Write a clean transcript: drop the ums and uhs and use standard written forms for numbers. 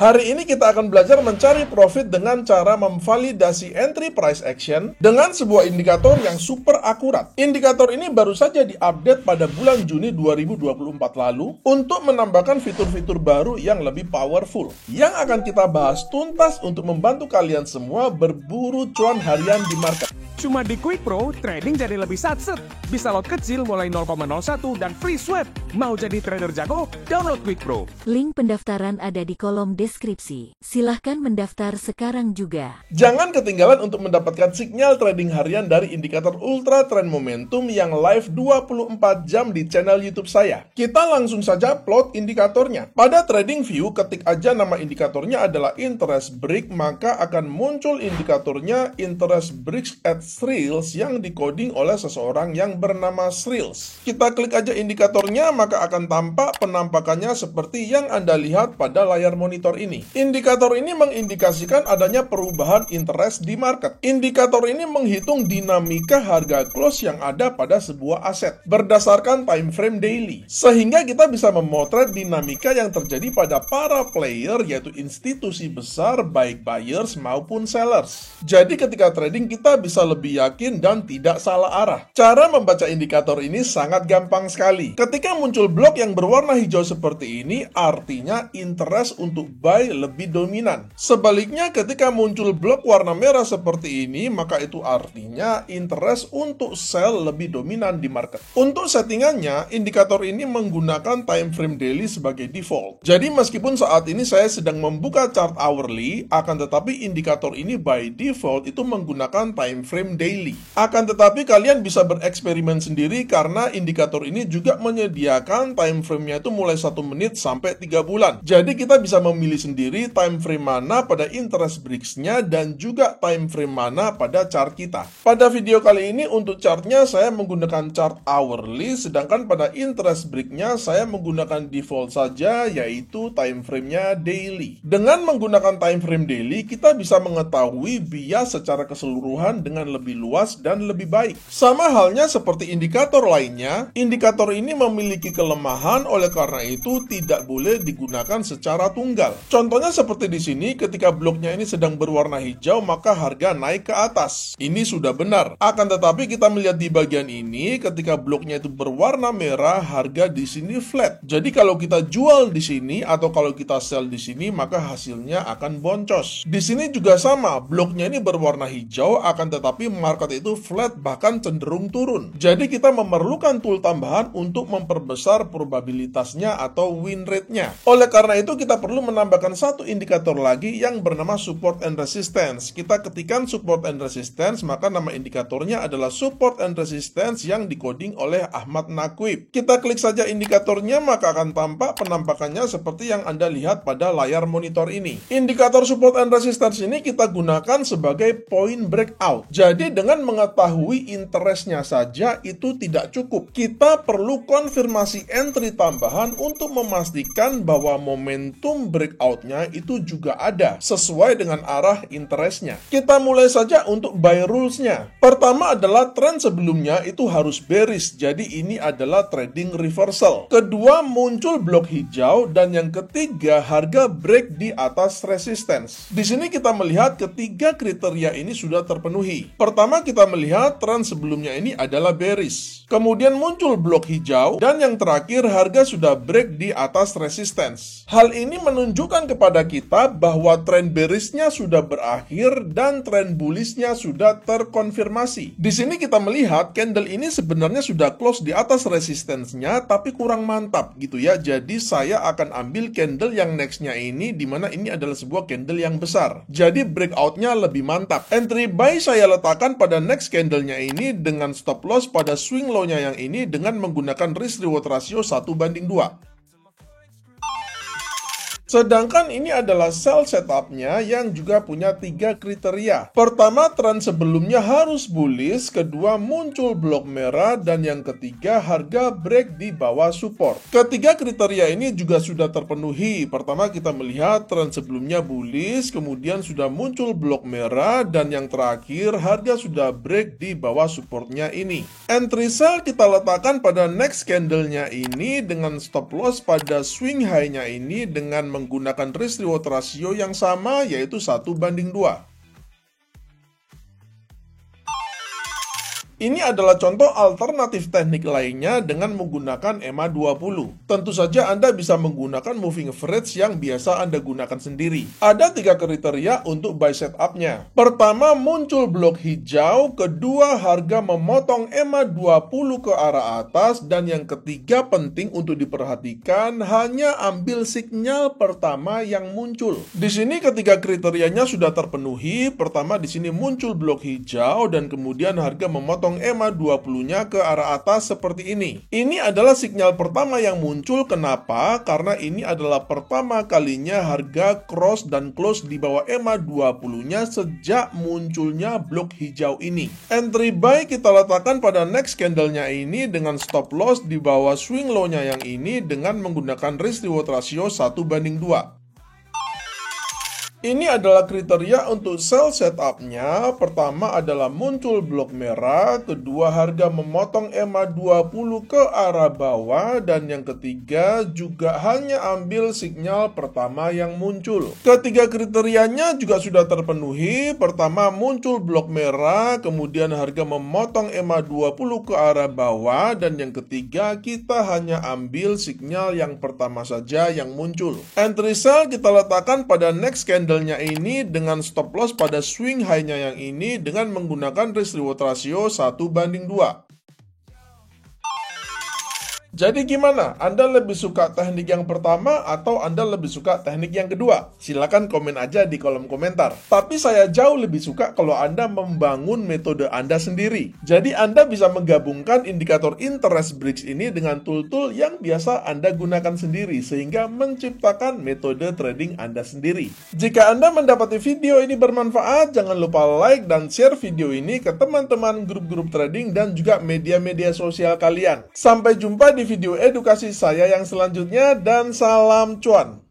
Hari ini kita akan belajar mencari profit dengan cara memvalidasi entry price action dengan sebuah indikator yang super akurat. Indikator ini baru saja diupdate pada bulan Juni 2024 lalu untuk menambahkan fitur-fitur baru yang lebih powerful yang akan kita bahas tuntas untuk membantu kalian semua berburu cuan harian di market. Cuma di Quick Pro, trading jadi lebih satset. Bisa lot kecil mulai 0,01 dan free sweat. Mau jadi trader jago? Download Quick Pro. Link pendaftaran ada di kolom deskripsi. Silahkan mendaftar sekarang juga. Jangan ketinggalan untuk mendapatkan sinyal trading harian dari indikator Ultra Trend Momentum yang live 24 jam di channel YouTube saya. Kita langsung saja plot indikatornya. Pada Trading View, ketik aja nama indikatornya adalah Interest Break, maka akan muncul indikatornya Interest Breaks at Thrills yang dikoding oleh seseorang yang bernama Thrills. Kita klik aja indikatornya, maka akan tampak penampakannya seperti yang Anda lihat pada layar monitor ini. Indikator ini mengindikasikan adanya perubahan interest di market. Indikator ini menghitung dinamika harga close yang ada pada sebuah aset berdasarkan time frame daily. Sehingga kita bisa memotret dinamika yang terjadi pada para player, yaitu institusi besar baik buyers maupun sellers. Jadi ketika trading kita bisa lebih yakin dan tidak salah arah. Cara membaca indikator ini sangat gampang sekali. Ketika muncul blok yang berwarna hijau seperti ini, artinya interest untuk buy lebih dominan. Sebaliknya, ketika muncul blok warna merah seperti ini, maka itu artinya interest untuk sell lebih dominan di market. Untuk settingannya, indikator ini menggunakan time frame daily sebagai default. Jadi meskipun saat ini saya sedang membuka chart hourly, akan tetapi indikator ini by default itu menggunakan time frame daily. Akan tetapi kalian bisa bereksperimen sendiri karena indikator ini juga menyediakan time frame-nya itu mulai 1 menit sampai 3 bulan. Jadi kita bisa memilih sendiri time frame mana pada interest breaks-nya dan juga time frame mana pada chart kita. Pada video kali ini untuk chartnya saya menggunakan chart hourly, sedangkan pada interest break-nya saya menggunakan default saja, yaitu time frame-nya daily. Dengan menggunakan time frame daily, kita bisa mengetahui bias secara keseluruhan dengan lebih luas dan lebih baik. Sama halnya seperti indikator lainnya, indikator ini memiliki kelemahan, oleh karena itu tidak boleh digunakan secara tunggal. Contohnya seperti di sini, ketika bloknya ini sedang berwarna hijau, maka harga naik ke atas. Ini sudah benar. Akan tetapi kita melihat di bagian ini, ketika bloknya itu berwarna merah, harga di sini flat. Jadi kalau kita jual di sini atau kalau kita sell di sini, maka hasilnya akan boncos. Di sini juga sama, bloknya ini berwarna hijau, akan tetapi market itu flat bahkan cenderung turun. Jadi kita memerlukan tool tambahan untuk memperbesar probabilitasnya atau win rate-nya. Oleh karena itu kita perlu menambahkan satu indikator lagi yang bernama support and resistance. Kita ketikkan support and resistance, maka nama indikatornya adalah support and resistance yang dikoding oleh Ahmad Naquib. Kita klik saja indikatornya, maka akan tampak penampakannya seperti yang Anda lihat pada layar monitor ini. Indikator support and resistance ini kita gunakan sebagai point breakout. Jadi dengan mengetahui interestnya saja itu tidak cukup. Kita perlu konfirmasi entry tambahan untuk memastikan bahwa momentum breakoutnya itu juga ada sesuai dengan arah interestnya. Kita mulai saja untuk buy rules-nya. Pertama adalah tren sebelumnya itu harus bearish, jadi ini adalah trading reversal. Kedua, muncul blok hijau, dan yang ketiga harga break di atas resistance. Di sini kita melihat ketiga kriteria ini sudah terpenuhi. Pertama, kita melihat tren sebelumnya ini adalah bearish. Kemudian muncul blok hijau, dan yang terakhir harga sudah break di atas resistance. Hal ini menunjukkan kepada kita bahwa tren bearish-nya sudah berakhir dan tren bullish-nya sudah terkonfirmasi. Di sini kita melihat candle ini sebenarnya sudah close di atas resistance-nya tapi kurang mantap gitu ya. Jadi saya akan ambil candle yang next-nya ini, dimana ini adalah sebuah candle yang besar. Jadi breakout-nya lebih mantap. Entry buy saya letakkan pada next candle-nya ini dengan stop loss pada swing low-nya yang ini dengan menggunakan risk reward ratio 1:2. Sedangkan ini adalah sell setupnya yang juga punya 3 kriteria. Pertama, tren sebelumnya harus bullish, kedua muncul blok merah, dan yang ketiga harga break di bawah support. Ketiga kriteria ini juga sudah terpenuhi. Pertama, kita melihat tren sebelumnya bullish, kemudian sudah muncul blok merah, dan yang terakhir harga sudah break di bawah supportnya ini. Entry sell kita letakkan pada next candle-nya ini dengan stop loss pada swing high-nya ini dengan menggunakan risk reward ratio yang sama, yaitu 1:2. Ini adalah contoh alternatif teknik lainnya dengan menggunakan EMA 20. Tentu saja Anda bisa menggunakan moving average yang biasa Anda gunakan sendiri. Ada 3 kriteria untuk buy setup-nya. Pertama, muncul blok hijau. Kedua, harga memotong EMA 20 ke arah atas. Dan yang ketiga, penting untuk diperhatikan, hanya ambil sinyal pertama yang muncul. Di sini ketiga kriterianya sudah terpenuhi. Pertama, di sini muncul blok hijau dan kemudian harga memotong EMA 20-nya ke arah atas seperti ini. Ini adalah sinyal pertama yang muncul. Kenapa? Karena ini adalah pertama kalinya harga cross dan close di bawah EMA 20-nya sejak munculnya blok hijau ini. Entry buy kita letakkan pada next candle-nya ini dengan stop loss di bawah swing low-nya yang ini dengan menggunakan risk reward ratio 1:2. Ini adalah kriteria untuk sell setup-nya. Pertama adalah muncul blok merah, kedua harga memotong EMA 20 ke arah bawah, dan yang ketiga juga hanya ambil sinyal pertama yang muncul. Ketiga kriterianya juga sudah terpenuhi. Pertama muncul blok merah, kemudian harga memotong EMA 20 ke arah bawah, dan yang ketiga kita hanya ambil sinyal yang pertama saja yang muncul. Entry sell kita letakkan pada next candle ini dengan stop loss pada swing high-nya yang ini dengan menggunakan risk reward ratio 1:2. Jadi gimana? Anda lebih suka teknik yang pertama atau Anda lebih suka teknik yang kedua? Silakan komen aja di kolom komentar. Tapi saya jauh lebih suka kalau Anda membangun metode Anda sendiri. Jadi Anda bisa menggabungkan indikator interest breaks ini dengan tool-tool yang biasa Anda gunakan sendiri sehingga menciptakan metode trading Anda sendiri. Jika Anda mendapati video ini bermanfaat, jangan lupa like dan share video ini ke teman-teman grup-grup trading dan juga media-media sosial kalian. Sampai jumpa di video edukasi saya yang selanjutnya dan salam cuan.